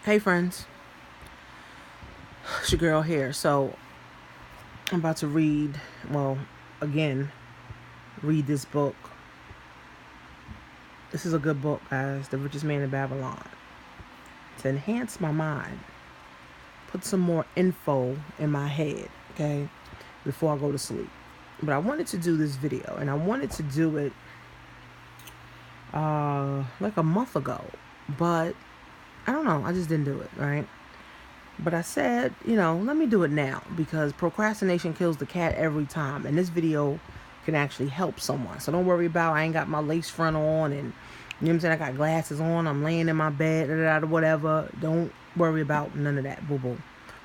Hey friends, it's your girl here. So I'm about to read, again, read this book. This is a good book, guys. The Richest Man in Babylon. To enhance my mind, put some more info in my head, okay, before I go to sleep. But I wanted to do this video, and I wanted to do it like a month ago, but I don't know. I just didn't do it, right? But I said, let me do it now because procrastination kills the cat every time. And this video can actually help someone. So don't worry about I ain't got my lace front on and you know what I'm saying? I got glasses on. I'm laying in my bed, whatever. Don't worry about none of that, boo boo.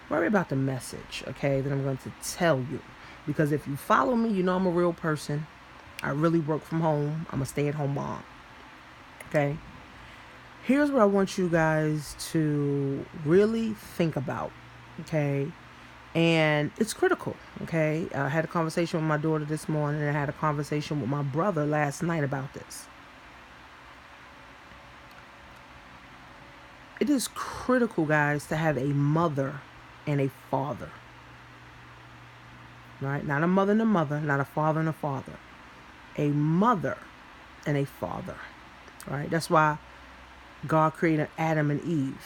Worry about the message, okay, that I'm going to tell you. Because if you follow me, you know I'm a real person. I really work from home. I'm a stay-at-home mom. Okay? Here's what I want you guys to really think about, okay? And it's critical, okay? I had a conversation with my daughter this morning, and I had a conversation with my brother last night about this. It is critical, guys, to have a mother and a father, right? Not a mother and a mother, not a father and a father. A mother and a father, right? That's why God created Adam and Eve.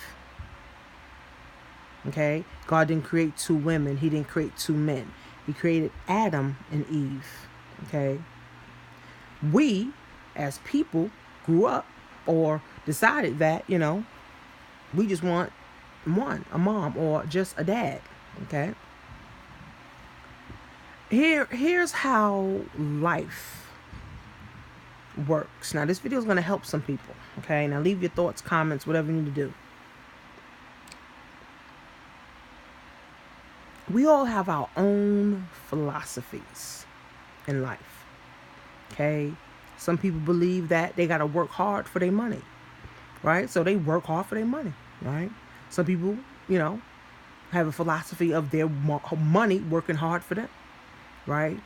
Okay? God didn't create two women. He didn't create two men. He created Adam and Eve. Okay? We, as people, grew up or decided that, we just want a mom or just a dad. Okay? Here's how life works. Now, this video is going to help some people. Okay? Now, leave your thoughts, comments, whatever you need to do. We all have our own philosophies in life. Okay? Some people believe that they got to work hard for their money, right? So they work hard for their money, right? Some people, have a philosophy of their money working hard for them, right?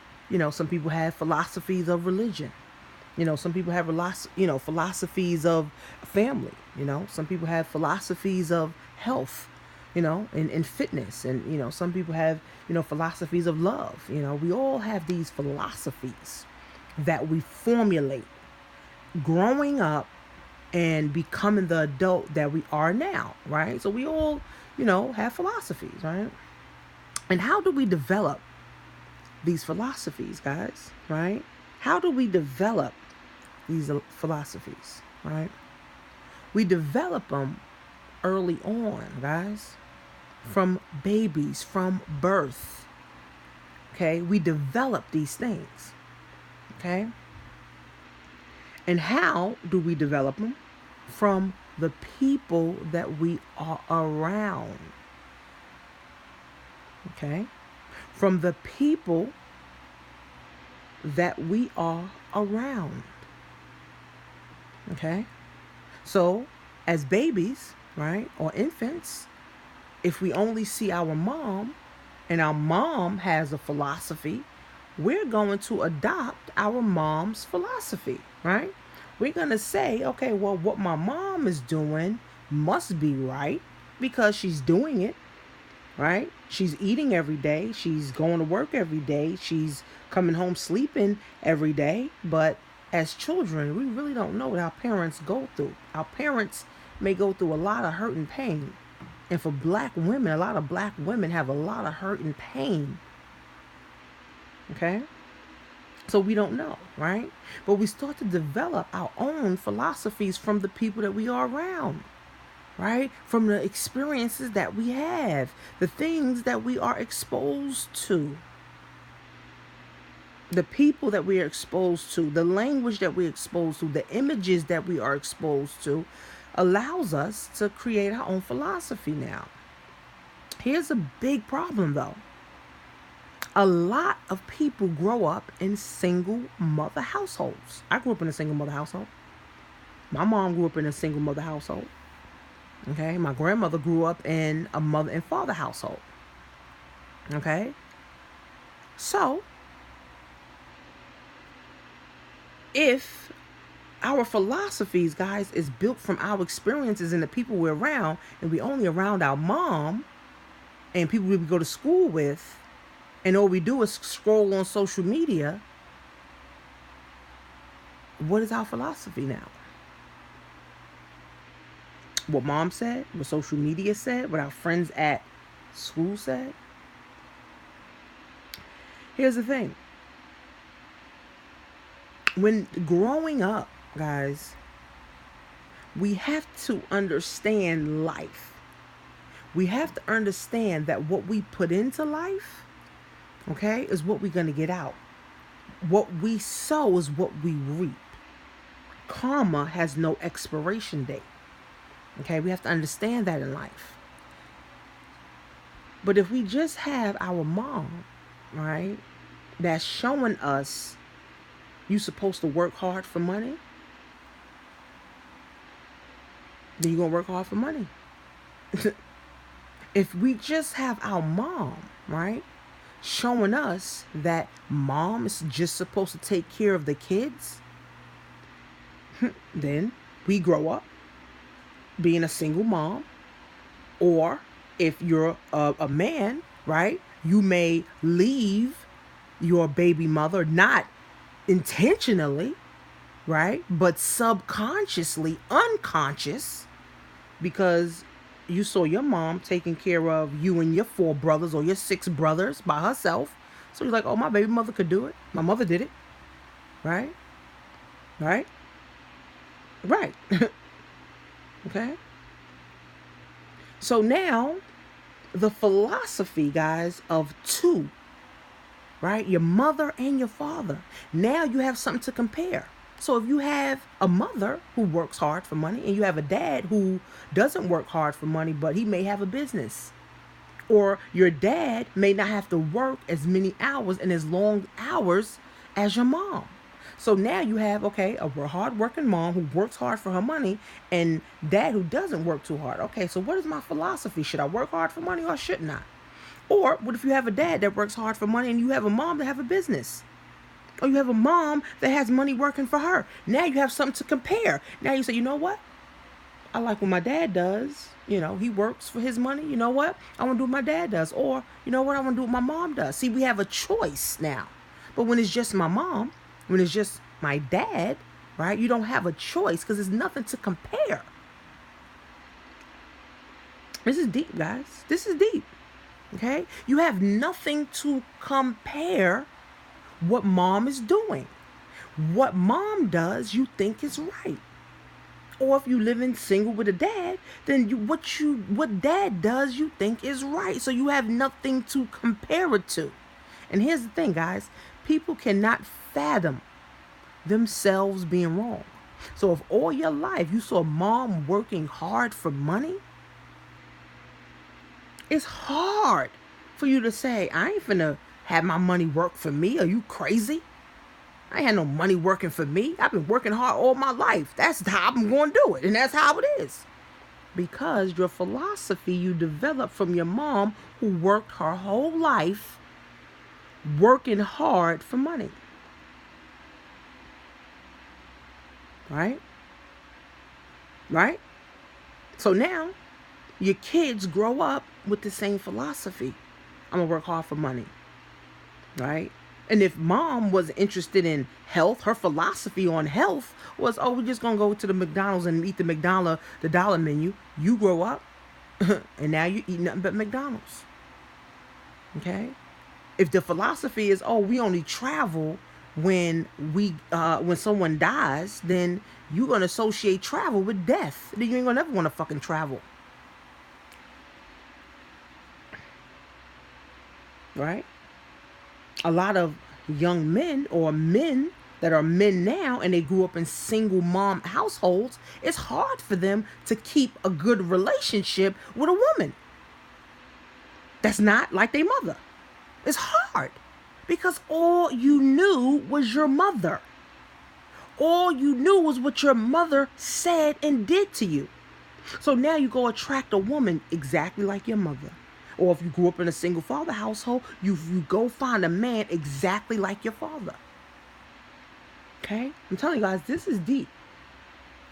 Some people have philosophies of religion. Some people have philosophies of family. Some people have philosophies of health, and fitness. And, some people have, philosophies of love. We all have these philosophies that we formulate growing up and becoming the adult that we are now, right? So we all, have philosophies, right? And how do we develop these philosophies, guys, right? How do we develop these philosophies, right? We develop them early on, guys, from babies, from birth, okay? We develop these things, okay? And how do we develop them? From the people that we are around, okay? From the people that we are around, okay? So, as babies, right, or infants, if we only see our mom and our mom has a philosophy, we're going to adopt our mom's philosophy, right? We're going to say, okay, well, what my mom is doing must be right because she's doing it, right? She's eating every day. She's going to work every day. She's coming home sleeping every day. But as children, we really don't know what our parents go through. Our parents may go through a lot of hurt and pain. And for black women, a lot of black women have a lot of hurt and pain. Okay? So we don't know, right? But we start to develop our own philosophies from the people that we are around, right? From the experiences that we have, the things that we are exposed to, the people that we are exposed to, the language that we're exposed to, the images that we are exposed to, allows us to create our own philosophy now. Here's a big problem, though. A lot of people grow up in single mother households. I grew up in a single mother household. My mom grew up in a single mother household. Okay, my grandmother grew up in a mother and father household. Okay, so if Our philosophies, guys, is built from our experiences and the people we're around, and we only around our mom and people we go to school with, and all we do is scroll on social media. What is our philosophy now? What mom said, what social media said, what our friends at school said. Here's the thing. When growing up, guys, we have to understand life. We have to understand that what we put into life, okay, is what we're going to get out. What we sow is what we reap. Karma has no expiration date. Okay, we have to understand that in life. But if we just have our mom, right, that's showing us you're supposed to work hard for money, then you're going to work hard for money. If we just have our mom, right, showing us that mom is just supposed to take care of the kids, then we grow up being a single mom. Or if you're a man, right, you may leave your baby mother, not intentionally, right, but subconsciously, unconscious, because you saw your mom taking care of you and your 4 brothers or your 6 brothers by herself. So you're like, oh, my baby mother could do it. My mother did it. Right? Right? Right. Okay? So now, the philosophy, guys, of 2, right? Your mother and your father. Now you have something to compare. So if you have a mother who works hard for money and you have a dad who doesn't work hard for money, but he may have a business, or your dad may not have to work as many hours and as long hours as your mom. So now you have, okay, a hard-working mom who works hard for her money and dad who doesn't work too hard. Okay, so what is my philosophy? Should I work hard for money or shouldn't I? Or what if you have a dad that works hard for money and you have a mom that have a business? Or you have a mom that has money working for her. Now you have something to compare. Now you say, you know what? I like what my dad does. You know, he works for his money. You know what? I want to do what my dad does. Or, you know what? I want to do what my mom does. See, we have a choice now. But when it's just my mom, when it's just my dad, right, you don't have a choice because there's nothing to compare. This is deep, guys. This is deep. Okay? You have nothing to compare what mom is doing. What mom does, you think is right. Or if you live in single with a dad, then what dad does, you think is right. So you have nothing to compare it to. And here's the thing, guys. People cannot fathom themselves being wrong. So if all your life you saw mom working hard for money, it's hard for you to say, I ain't finna have my money work for me. Are you crazy? I ain't had no money working for me. I've been working hard all my life. That's how I'm going to do it. And that's how it is. Because your philosophy you developed from your mom who worked her whole life working hard for money. Right? Right? So now your kids grow up with the same philosophy. I'm going to work hard for money. Right? And if mom was interested in health, her philosophy on health was, oh, we're just going to go to the McDonald's and eat the dollar menu. You grow up and now you eat nothing but McDonald's. Okay? If the philosophy is, oh, we only travel when someone dies, then you're going to associate travel with death. Then you ain't going to never want to fucking travel. Right? A lot of young men or men that are men now and they grew up in single mom households, it's hard for them to keep a good relationship with a woman that's not like their mother. It's hard because all you knew was your mother. All you knew was what your mother said and did to you. So now you go attract a woman exactly like your mother. Or if you grew up in a single father household, you go find a man exactly like your father. Okay? I'm telling you guys, this is deep.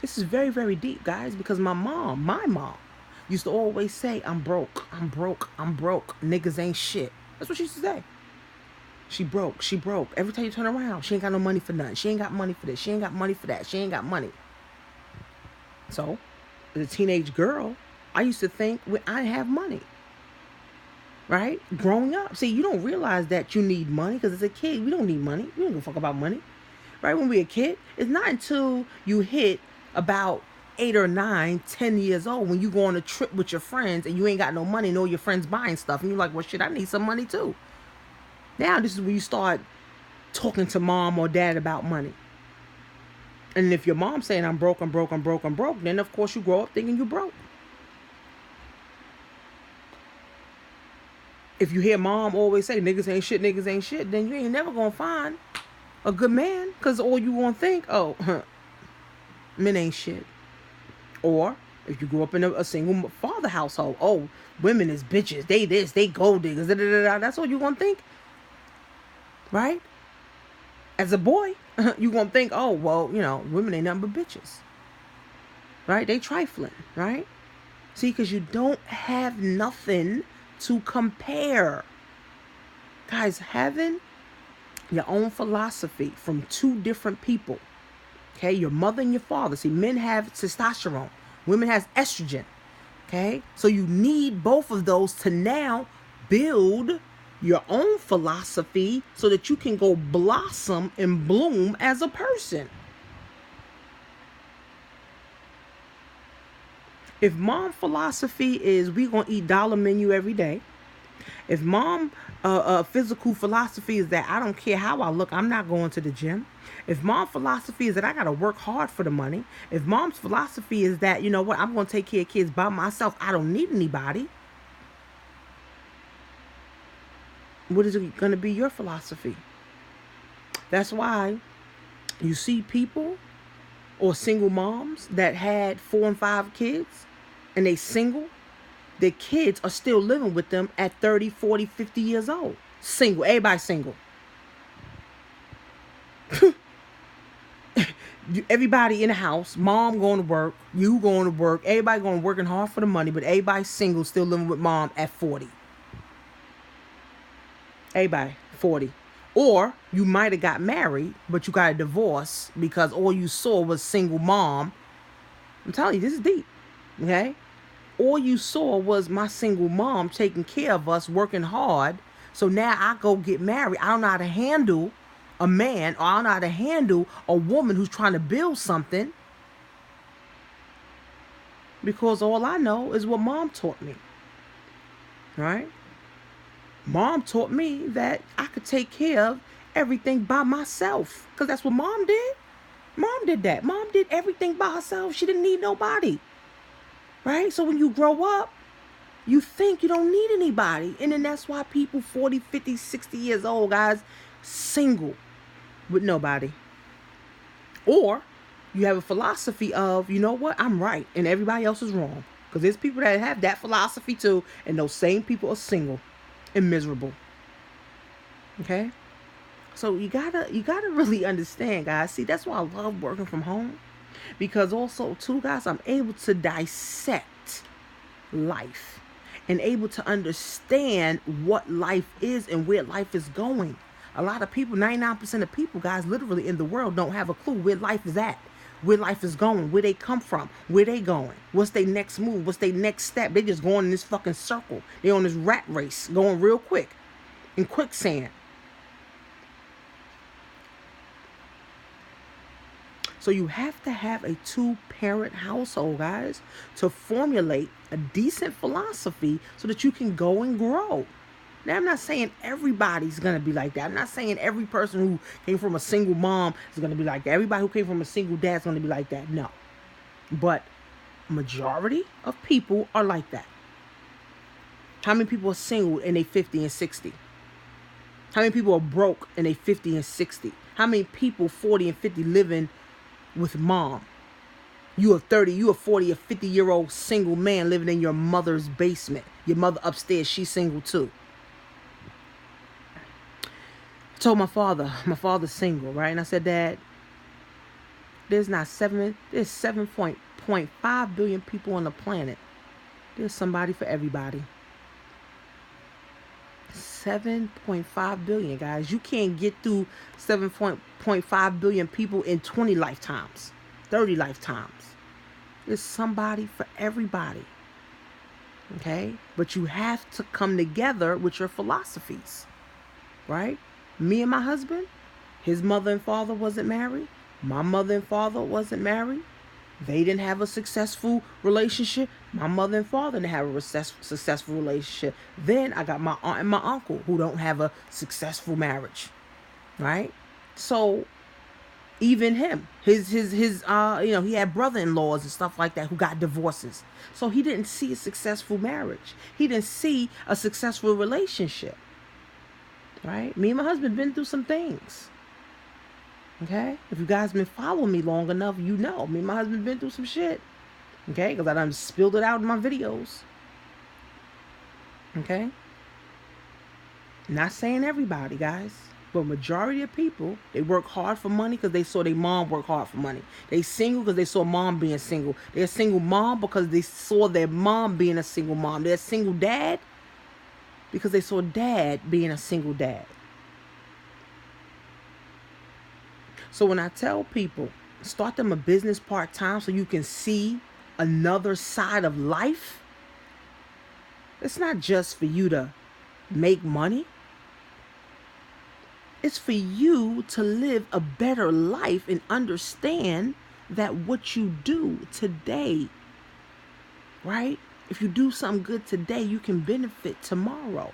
This is very, very deep, guys, because my mom, used to always say, I'm broke, I'm broke, I'm broke. Niggas ain't shit. That's what she used to say. She broke, she broke. Every time you turn around, she ain't got no money for nothing. She ain't got money for this. She ain't got money for that. She ain't got money. So, as a teenage girl, I used to think I have money. Right? Growing up. See, you don't realize that you need money because as a kid, we don't need money. We don't give a fuck about money. Right? When we're a kid, it's not until you hit about 8 or 9, 10 years old when you go on a trip with your friends and you ain't got no money and all your friends buying stuff. And you're like, well, shit, I need some money too. Now, this is when you start talking to mom or dad about money. And if your mom's saying, I'm broke, I'm broke, I'm broke, I'm broke, then of course you grow up thinking you broke. If you hear mom always say, niggas ain't shit, then you ain't never gonna find a good man. Because all you gonna think, men ain't shit. Or, if you grew up in a single father household, women is bitches, they this, they gold diggers, that's all you gonna think. Right? As a boy, you gonna think, women ain't nothing but bitches. Right? They trifling, right? See, because you don't have nothing to compare. Guys, having your own philosophy from two different people, okay, your mother and your father. See, men have testosterone, women has estrogen, okay, so you need both of those to now build your own philosophy so that you can go blossom and bloom as a person. If mom philosophy is we gonna eat dollar menu every day, if mom physical philosophy is that I don't care how I look, I'm not going to the gym. If mom philosophy is that I gotta work hard for the money, if mom's philosophy is that, you know what, I'm gonna take care of kids by myself, I don't need anybody, what is it gonna be your philosophy? That's why you see people or single moms that had 4 and 5 kids and they single, their kids are still living with them at 30, 40, 50 years old. Single. Everybody single. Everybody in the house, mom going to work, you going to work, everybody going working hard for the money, but everybody single still living with mom at 40. Everybody 40. Or you might have got married, but you got a divorce because all you saw was single mom. I'm telling you, this is deep. Okay? All you saw was my single mom taking care of us, working hard. So now I go get married. I don't know how to handle a man, or I don't know how to handle a woman who's trying to build something, because all I know is what mom taught me. Right? Mom taught me that I could take care of everything by myself, because that's what mom did. Mom did that. Mom did everything by herself. She didn't need nobody. Right? So when you grow up, you think you don't need anybody. And then that's why people 40, 50, 60 years old, guys, single with nobody. Or you have a philosophy of, you know what, I'm right and everybody else is wrong. Because there's people that have that philosophy too, and those same people are single and miserable. Okay? So you gotta really understand, guys. See, that's why I love working from home. Because also, too, guys, I'm able to dissect life and able to understand what life is and where life is going. A lot of people, 99% of people, guys, literally in the world don't have a clue where life is at, where life is going, where they come from, where they going, what's their next move, what's their next step. They just going in this fucking circle. They on this rat race, going real quick, in quicksand. So you have to have a 2-parent household, guys, to formulate a decent philosophy so that you can go and grow. Now, I'm not saying everybody's going to be like that. I'm not saying every person who came from a single mom is going to be like that. Everybody who came from a single dad is going to be like that. No. But majority of people are like that. How many people are single and they 50 and 60? How many people are broke and they 50 and 60? How many people 40 and 50 living with mom? You a 30, you a 40, a 50-year-old single man living in your mother's basement. Your mother upstairs, she's single too. I told my father's single, right? And I said, Dad, There's 7.5 billion people on the planet. There's somebody for everybody. 7.5 billion, guys. You can't get through 7.5 billion people in 20 lifetimes, 30 lifetimes. There's somebody for everybody. Okay? But you have to come together with your philosophies. Right? Me and my husband, his mother and father wasn't married. My mother and father wasn't married. They didn't have a successful relationship. My mother and father didn't have a successful relationship. Then I got my aunt and my uncle who don't have a successful marriage. Right? So even him, his he had brother-in-laws and stuff like that who got divorces. So he didn't see a successful marriage. He didn't see a successful relationship. Right? Me and my husband been through some things. Okay? If you guys been following me long enough, you know. Me and my husband been through some shit. Okay? Because I done spilled it out in my videos. Okay? Not saying everybody, guys. But majority of people, they work hard for money because they saw their mom work hard for money. They single because they saw mom being single. They're a single mom because they saw their mom being a single mom. They're a single dad because they saw dad being a single dad. So when I tell people, start them a business part-time so you can see another side of life, it's not just for you to make money. It's for you to live a better life and understand that what you do today, right? If you do something good today, you can benefit tomorrow.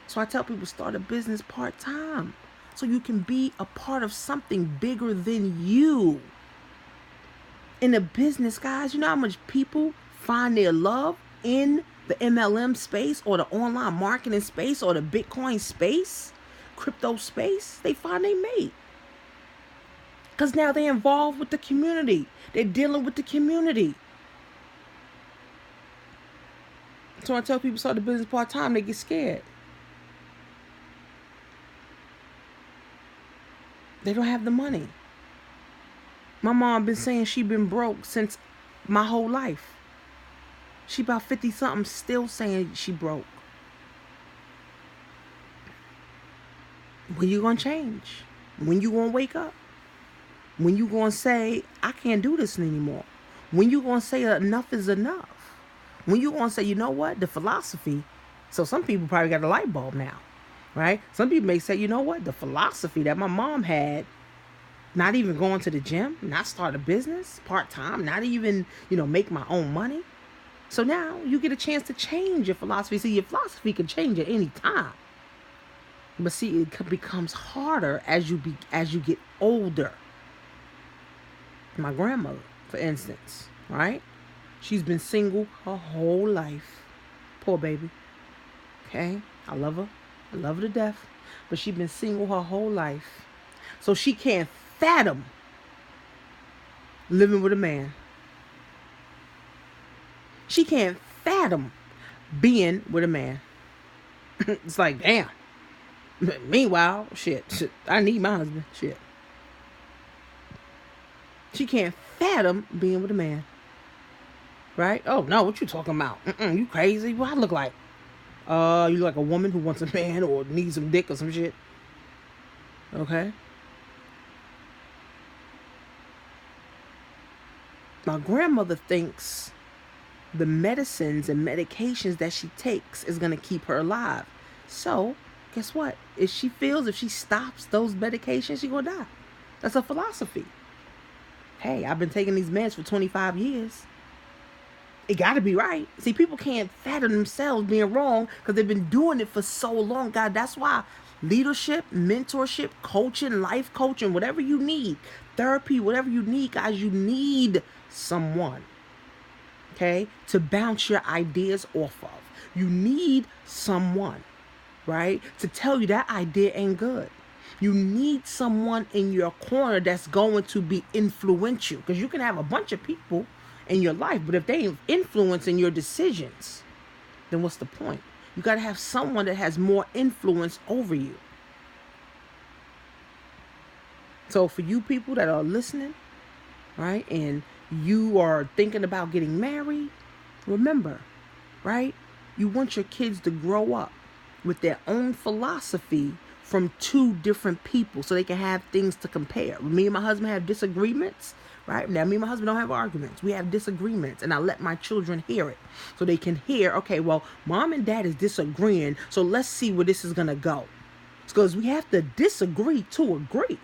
So I tell people, start a business part-time so you can be a part of something bigger than you. In a business, guys, you know how much people find their love in the MLM space or the online marketing space or the Bitcoin space, crypto space? They find they mate. Because now they're involved with the community. They're dealing with the community. So I tell people start the business part-time, they get scared. They don't have the money. My mom been saying she been broke since my whole life. She about 50-something still saying she broke. When you gonna change? When you gonna wake up? When you gonna say, I can't do this anymore? When you gonna say enough is enough? When you gonna say, you know what? The philosophy. So some people probably got a light bulb now, right? Some people may say, you know what? The philosophy that my mom had, not even going to the gym, not start a business part-time, not even, make my own money. So now you get a chance to change your philosophy. See, your philosophy can change at any time. But see, it becomes harder as you get older. My grandmother, for instance, right? She's been single her whole life. Poor baby. Okay? I love her. I love her to death. But she's been single her whole life. So she can't fathom living with a man. She can't fathom being with a man. It's like, damn. Meanwhile, shit, I need my husband. Shit. She can't fathom being with a man. Right? Oh, no, what you talking about? You crazy? What I look like? You look like a woman who wants a man or needs some dick or some shit. Okay? My grandmother thinks the medicines and medications that she takes is going to keep her alive. So, guess what? If she stops those medications, she's going to die. That's a philosophy. Hey, I've been taking these meds for 25 years. It got to be right. See, people can't fathom themselves being wrong because they've been doing it for so long. God, that's why leadership, mentorship, coaching, life coaching, whatever you need, therapy, whatever you need, guys, you need someone, okay, to bounce your ideas off of. You need someone, right, to tell you that idea ain't good. You need someone in your corner that's going to be influential, because you can have a bunch of people in your life, but if they ain't influencing your decisions, then what's the point? You got to have someone that has more influence over you. So for you people that are listening, right? And you are thinking about getting married, remember, right? You want your kids to grow up with their own philosophy from two different people so they can have things to compare. Me and my husband have disagreements, right? Now, me and my husband don't have arguments. We have disagreements, and I let my children hear it so they can hear, okay, well, mom and dad is disagreeing, so let's see where this is going to go. Because we have to disagree to agree.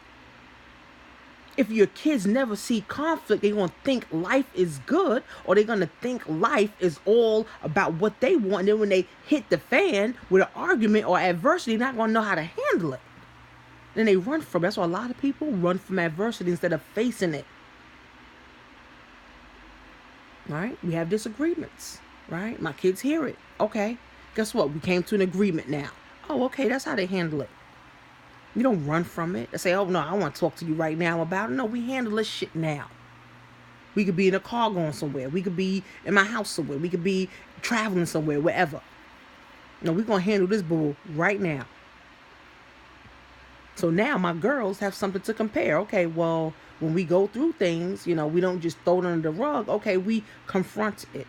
If your kids never see conflict, they're going to think life is good, or they're going to think life is all about what they want. And then when they hit the fan with an argument or adversity, they're not going to know how to handle it. Then they run from it. That's why a lot of people run from adversity instead of facing it. Right? We have disagreements. Right? My kids hear it. Okay. Guess what? We came to an agreement now. Oh, okay. That's how they handle it. You don't run from it and say, oh, no, I want to talk to you right now about it. No, we handle this shit now. We could be in a car going somewhere. We could be in my house somewhere. We could be traveling somewhere, wherever. No, we're going to handle this bull right now. So now my girls have something to compare. Okay, well, when we go through things, we don't just throw it under the rug. Okay, we confront it.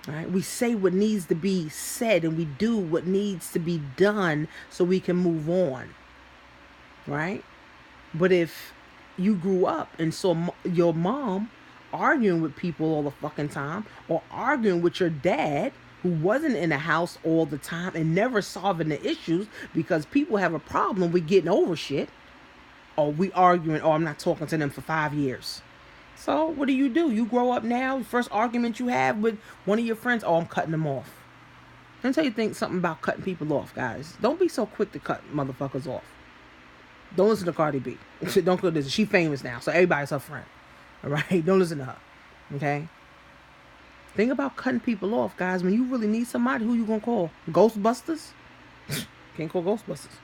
Right? We say what needs to be said, and we do what needs to be done so we can move on. Right? But if you grew up and saw your mom arguing with people all the fucking time, or arguing with your dad who wasn't in the house all the time and never solving the issues, because people have a problem with getting over shit, or we arguing, I'm not talking to them for 5 years. So what do? You grow up now, the first argument you have with one of your friends, I'm cutting them off. Let me tell you something about cutting people off, guys. Don't be so quick to cut motherfuckers off. Don't listen to Cardi B. Don't go listen. She famous now, so everybody's her friend. All right? Don't listen to her. Okay? Think about cutting people off, guys. When you really need somebody, who you gonna call? Ghostbusters? Can't call Ghostbusters.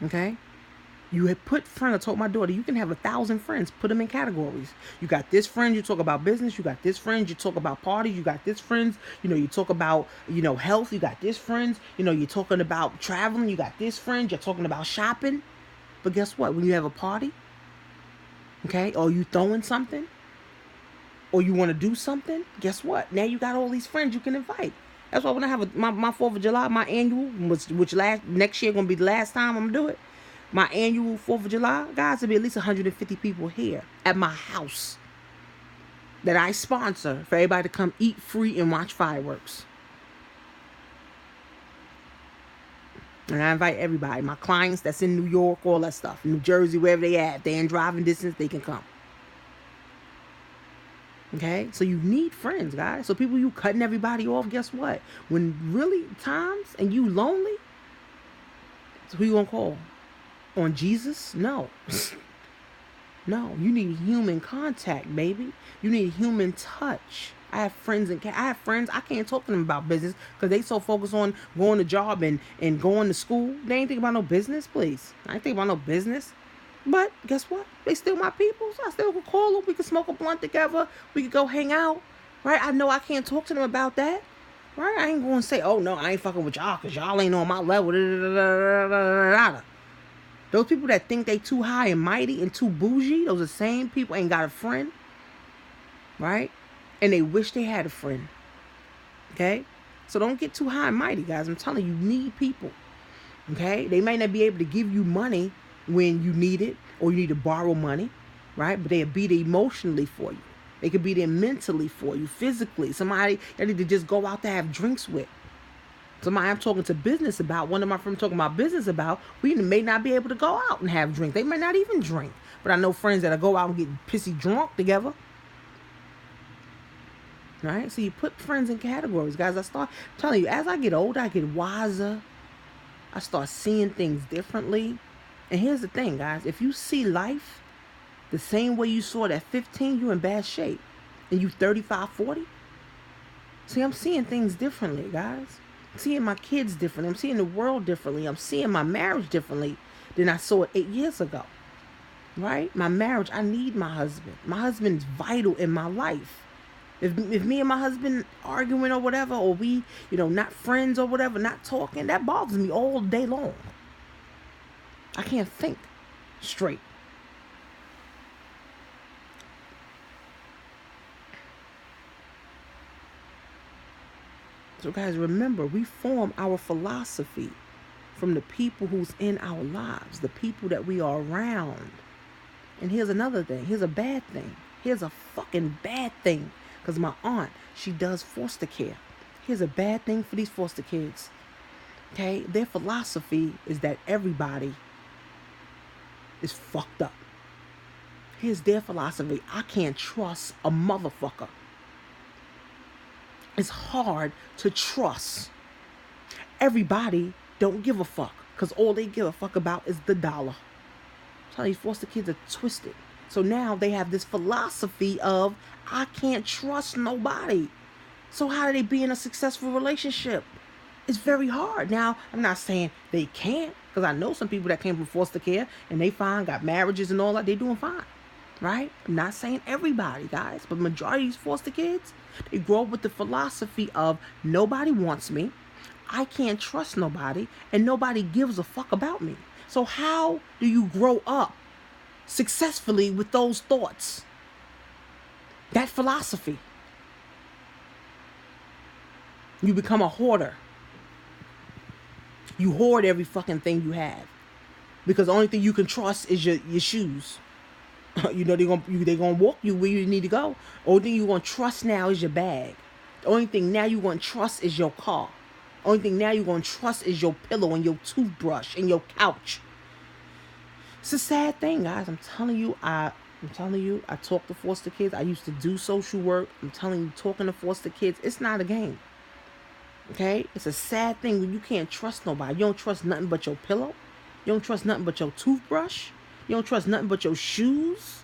Okay? You had put friend. I told my daughter, you can have 1,000 friends. Put them in categories. You got this friend, you talk about business. You got this friend, you talk about parties. You got this friends, you talk about, health. You got this friends, you're talking about traveling. You got this friend, you're talking about shopping. But guess what? When you have a party, okay, or you throwing something, or you want to do something, guess what? Now you got all these friends you can invite. That's why when I have my 4th of July, my annual, which next year going to be the last time I'm going to do it. My annual 4th of July, guys, there'll be at least 150 people here at my house that I sponsor for everybody to come eat free and watch fireworks. And I invite everybody, my clients that's in New York, all that stuff, New Jersey, wherever they at. If they're in driving distance, they can come. Okay? So you need friends, guys. So people, you cutting everybody off, guess what? When really times and you lonely, so who you gonna call? On Jesus? No. No, you need human contact, baby. You need human touch. I have friends I can't talk to them about business because they so focused on going to job and going to school. They ain't think about no business, please. I ain't think about no business. But guess what? They still my people. So I still could call them. We could smoke a blunt together. We could go hang out. Right? I know I can't talk to them about that. Right? I ain't going to say, oh, no, I ain't fucking with y'all because y'all ain't on my level. Those people that think they too high and mighty and too bougie, those are the same people ain't got a friend. Right? And they wish they had a friend. Okay? So don't get too high and mighty, guys. I'm telling you, you need people. Okay? They may not be able to give you money when you need it, or you need to borrow money, right? But they'll be there emotionally for you. They could be there mentally for you, physically. Somebody that need to just go out to have drinks with. Somebody I'm talking to business about, one of my friends talking about business about, we may not be able to go out and have drinks. They may not even drink. But I know friends that'll go out and get pissy drunk together. Right? So you put friends in categories, guys. I start telling you, as I get older, I get wiser. I start seeing things differently. And here's the thing, guys. If you see life the same way you saw it at 15, you're in bad shape. And you 35, 40. See, I'm seeing things differently, guys. I'm seeing my kids differently. I'm seeing the world differently. I'm seeing my marriage differently than I saw it 8 years ago. Right? My marriage, I need my husband. My husband's vital in my life. If me and my husband arguing or whatever, or we, not friends or whatever, not talking, that bothers me all day long. I can't think straight. So guys, remember, we form our philosophy from the people who's in our lives, the people that we are around. And here's another thing. Here's a bad thing. Here's a fucking bad thing. Because my aunt, she does foster care. Here's a bad thing for these foster kids. Okay? Their philosophy is that everybody is fucked up. Here's their philosophy. I can't trust a motherfucker. It's hard to trust. Everybody don't give a fuck. Because all they give a fuck about is the dollar. So these foster kids are twisted. So now they have this philosophy of, I can't trust nobody. So how do they be in a successful relationship? It's very hard. Now, I'm not saying they can't, because I know some people that came from foster care and they fine, got marriages and all that. They doing fine, right? I'm not saying everybody, guys, but majority of these foster kids, they grow up with the philosophy of nobody wants me, I can't trust nobody, and nobody gives a fuck about me. So how do you grow up successfully with those thoughts? That philosophy. You become a hoarder. You hoard every fucking thing you have. Because the only thing you can trust is your shoes. You know, they're gonna walk you where you need to go. The only thing you're gonna trust now is your bag. The only thing now you're gonna trust is your car. The only thing now you're gonna trust is your pillow and your toothbrush and your couch. It's a sad thing, guys. I'm telling you, I talk to foster kids. I used to do social work. I'm telling you, talking to foster kids, it's not a game. Okay? It's a sad thing when you can't trust nobody. You don't trust nothing but your pillow. You don't trust nothing but your toothbrush. You don't trust nothing but your shoes.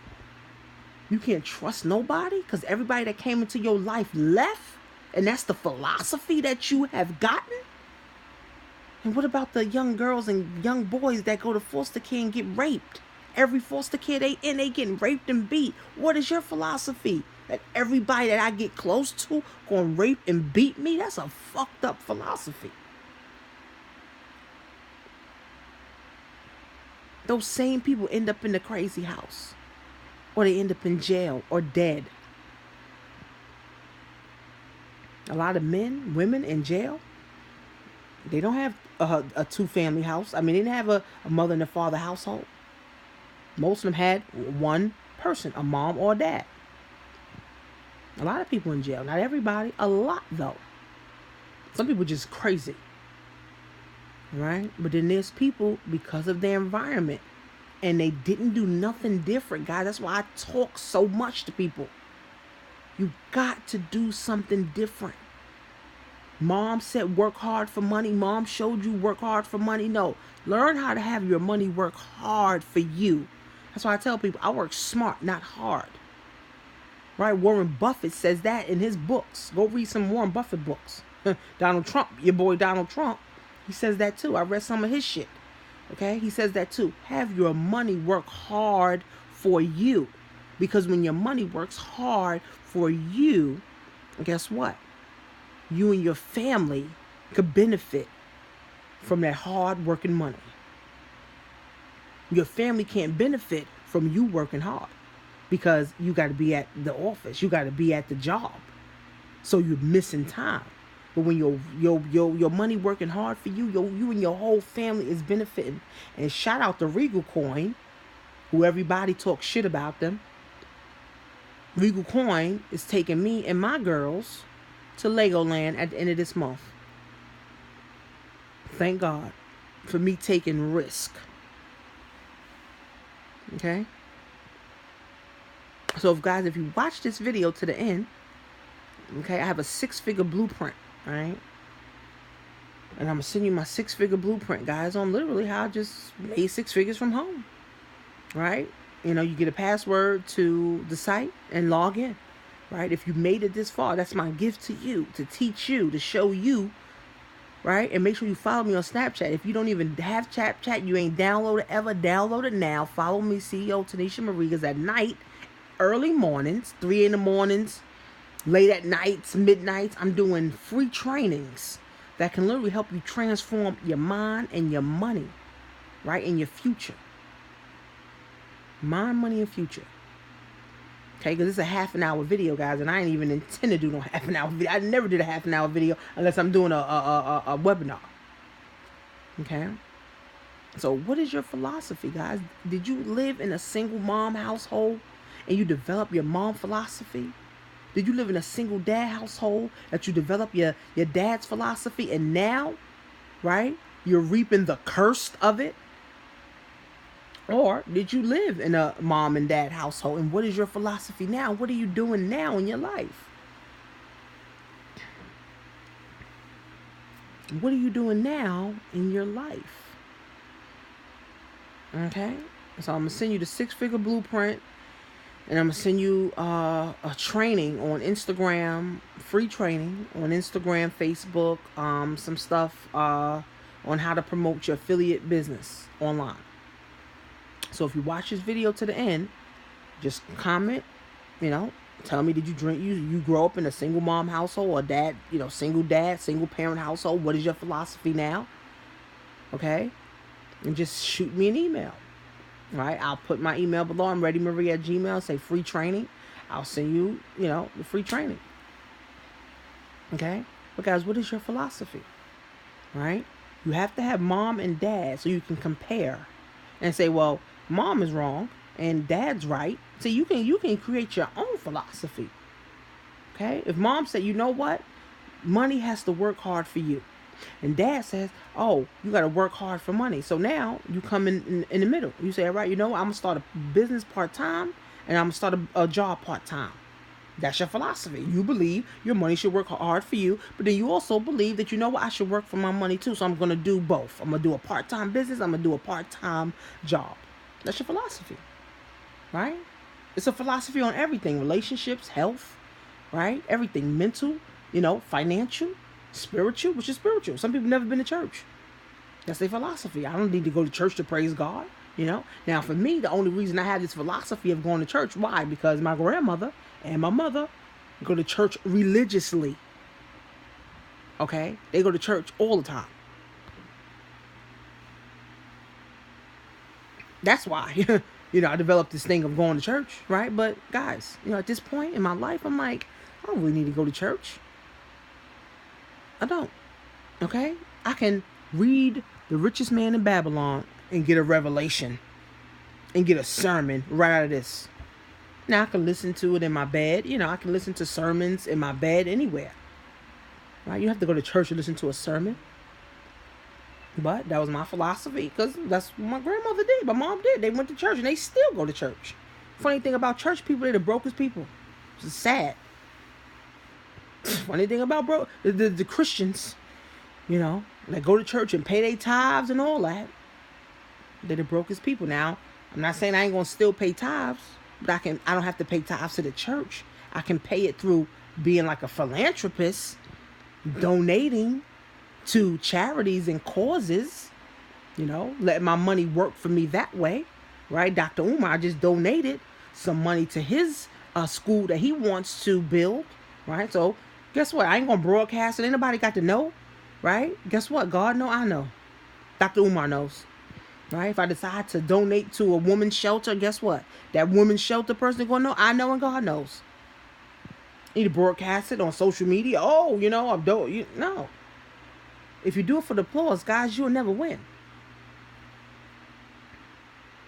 You can't trust nobody because everybody that came into your life left. And that's the philosophy that you have gotten. And what about the young girls and young boys that go to foster care and get raped? Every foster care they getting raped and beat. What is your philosophy? That everybody that I get close to gonna rape and beat me? That's a fucked up philosophy. Those same people end up in the crazy house. Or they end up in jail or dead. A lot of men, women in jail, they don't have a two-family house. I mean, they didn't have a mother and a father household. Most of them had one person, a mom or a dad. A lot of people in jail. Not everybody. A lot, though. Some people just crazy. Right? But then there's people, because of their environment, and they didn't do nothing different, guys. That's why I talk so much to people. You got to do something different. Mom said work hard for money. Mom showed you work hard for money. No. Learn how to have your money work hard for you. That's why I tell people I work smart, not hard. Right? Warren Buffett says that in his books. Go read some Warren Buffett books. Donald Trump, your boy Donald Trump, he says that too. I read some of his shit. Okay? He says that too. Have your money work hard for you. Because when your money works hard for you, guess what? You and your family could benefit from that hard working money. Your family can't benefit from you working hard because you got to be at the office. You got to be at the job. So you're missing time. But when your money working hard for you, you and your whole family is benefiting. And shout out to Regal Coin, who everybody talks shit about them. Regal Coin is taking me and my girls to Legoland at the end of this month. Thank God for me taking risk. Okay? So if you watch this video to the end, okay, I have a 6-figure blueprint, right? And I'm going to send you my 6-figure blueprint, guys, on literally how I just made 6 figures from home, right? You know, you get a password to the site and log in, right? If you made it this far, that's my gift to you, to teach you, to show you, right? And make sure you follow me on Snapchat. If you don't even have Snapchat, you ain't downloaded ever, download it now. Follow me, CEO Tanisha Marie, because at night, early mornings, 3 in the mornings, late at nights, midnights, I'm doing free trainings that can literally help you transform your mind and your money, right, in your future. Mind, money, and future. Okay, because it's a half an hour video, guys, and I ain't even intend to do no half an hour video. I never did a half an hour video unless I'm doing a webinar. Okay. So what is your philosophy, guys? Did you live in a single mom household and you develop your mom philosophy? Did you live in a single dad household that you develop your dad's philosophy, and now, right, you're reaping the curse of it? Or did you live in a mom and dad household, and what is your philosophy now? What are you doing now in your life? What are you doing now in your life? Okay, so I'm gonna send you the 6-figure blueprint, and I'm gonna send you a training on Instagram, free training on Instagram, Facebook, some stuff on how to promote your affiliate business online. So if you watch this video to the end, just comment, tell me, did you drink, you grow up in a single mom household, or dad, single dad, single parent household? What is your philosophy now? Okay, and just shoot me an email. All right, I'll put my email below. Imreadymarie@gmail. Say free training. I'll send you, the free training. Okay, but guys, what is your philosophy? Right? You have to have mom and dad so you can compare and say, well, mom is wrong and dad's right. So you can create your own philosophy. Okay, if mom said, you know what, money has to work hard for you, and dad says, oh, you got to work hard for money. So now you come in the middle. You say, all right, I'm going to start a business part-time, and I'm going to start a job part-time. That's your philosophy. You believe your money should work hard for you, but then you also believe that, I should work for my money too. So I'm going to do both. I'm going to do a part-time business. I'm going to do a part-time job. That's your philosophy, right? It's a philosophy on everything: relationships, health, right? Everything, mental, financial, spiritual, which is spiritual. Some people never been to church. That's their philosophy. I don't need to go to church to praise God. Now for me, the only reason I have this philosophy of going to church, why? Because my grandmother and my mother go to church religiously. Okay, they go to church all the time. That's why I developed this thing of going to church, right? But guys, at this point in my life, I'm like, I don't really need to go to church. I don't. Okay? I can read The Richest Man in Babylon and get a revelation and get a sermon right out of this. Now I can listen to it in my bed. I can listen to sermons in my bed anywhere. Right? You have to go to church to listen to a sermon. But that was my philosophy, because that's what my grandmother did. My mom did. They went to church, and they still go to church. Funny thing about church people, they're the brokest people. It's sad. Funny thing about the Christians, that go to church and pay their tithes and all that, they're the brokest people. Now, I'm not saying I ain't gonna still pay tithes, but I don't have to pay tithes to the church. I can pay it through being like a philanthropist, donating to charities and causes, letting my money work for me that way, right? Dr. Umar just donated some money to his school that he wants to build, right? So guess what? I ain't gonna broadcast it. Ain't nobody got to know, right? Guess what? God know, I know. Dr. Umar knows, right? If I decide to donate to a woman's shelter, guess what? That woman's shelter person gonna know. I know, and God knows. You need to broadcast it on social media. Oh, I'm doing. No. If you do it for the applause, guys, you'll never win.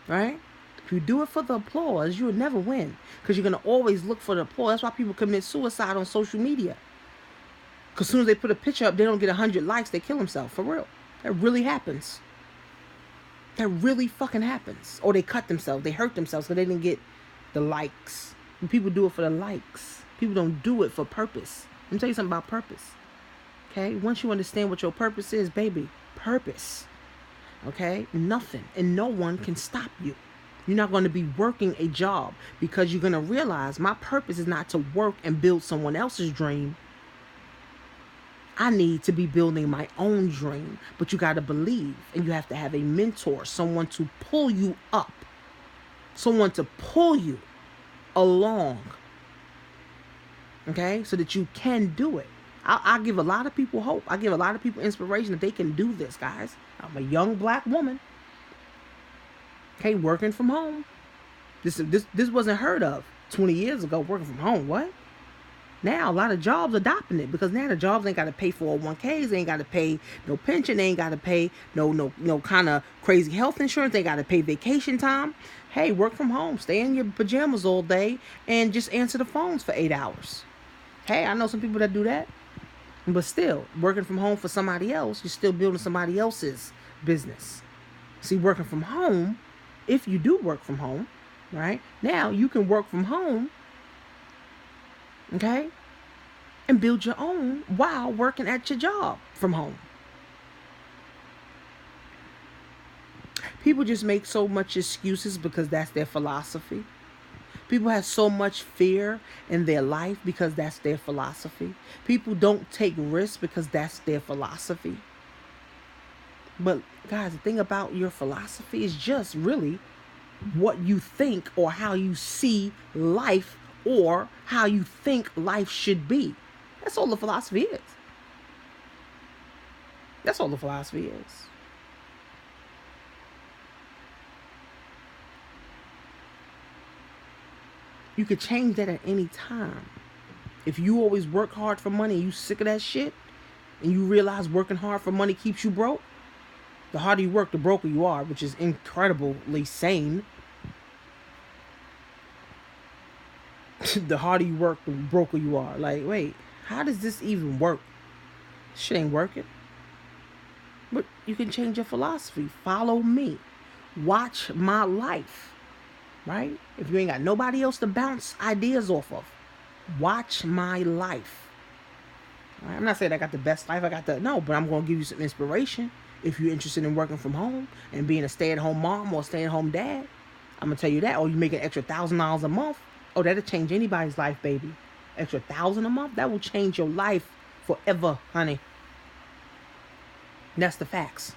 Right? If you do it for the applause, you'll never win. Because you're going to always look for the applause. That's why people commit suicide on social media. Because as soon as they put a picture up, they don't get 100 likes, they kill themselves. For real. That really happens. That really fucking happens. Or they cut themselves. They hurt themselves because they didn't get the likes. And people do it for the likes. People don't do it for purpose. Let me tell you something about purpose. Okay, once you understand what your purpose is, baby, purpose, okay, nothing and no one can stop you. You're not going to be working a job, because you're going to realize my purpose is not to work and build someone else's dream. I need to be building my own dream, but you got to believe, and you have to have a mentor, someone to pull you up, someone to pull you along, okay, so that you can do it. I give a lot of people hope. I give a lot of people inspiration that they can do this, guys. I'm a young black woman, okay, working from home. This wasn't heard of 20 years ago, working from home, what? Now a lot of jobs adopting it, because now the jobs ain't got to pay 401ks, they ain't got to pay no pension, they ain't got to pay no kind of crazy health insurance, they got to pay vacation time. Hey, work from home, stay in your pajamas all day, and just answer the phones for 8 hours. Hey, I know some people that do that, but still, working from home for somebody else, you're still building somebody else's business. See, working from home, if you do work from home, right now you can work from home, okay, and build your own while working at your job from home. People just make so much excuses because that's their philosophy. People have so much fear in their life because that's their philosophy. People don't take risks because that's their philosophy. But guys, the thing about your philosophy is just really what you think, or how you see life, or how you think life should be. That's all the philosophy is. That's all the philosophy is. You could change that at any time. If you always work hard for money and you sick of that shit, and you realize working hard for money keeps you broke, the harder you work, the broker you are, which is incredibly sane. The harder you work, the broker you are. Like, wait, how does this even work? Shit ain't working. But you can change your philosophy. Follow me. Watch my life. Right? If you ain't got nobody else to bounce ideas off of, watch my life. Right? I'm not saying I got the best life. No, but I'm going to give you some inspiration. If you're interested in working from home and being a stay-at-home mom or stay-at-home dad, I'm going to tell you that. Or you make an extra $1,000 a month. Oh, that'll change anybody's life, baby. Extra $1,000 a month, that will change your life forever, honey. That's the facts.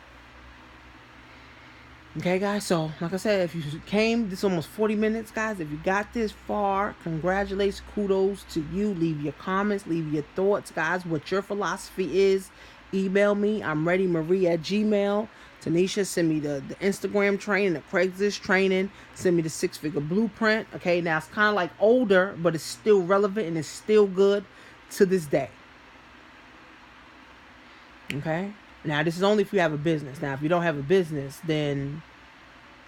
Okay, guys, so like I said, if you came this almost 40 minutes, guys, if you got this far, congratulations, kudos to you. Leave your comments, leave your thoughts, guys, what your philosophy is. Email me, Imreadymarie at Gmail. Tanisha, send me the Instagram training, the Craigslist training. Send me the 6-figure blueprint. Okay, now it's kind of like older, but it's still relevant and it's still good to this day. Okay? Now, this is only if you have a business. Now, if you don't have a business, then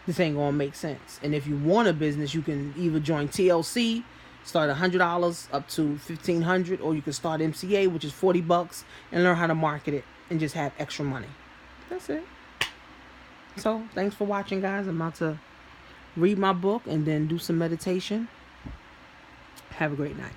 this ain't going to make sense. And if you want a business, you can either join TLC, start $100 up to $1,500, or you can start MCA, which is $40, and learn how to market it and just have extra money. That's it. So, thanks for watching, guys. I'm about to read my book and then do some meditation. Have a great night.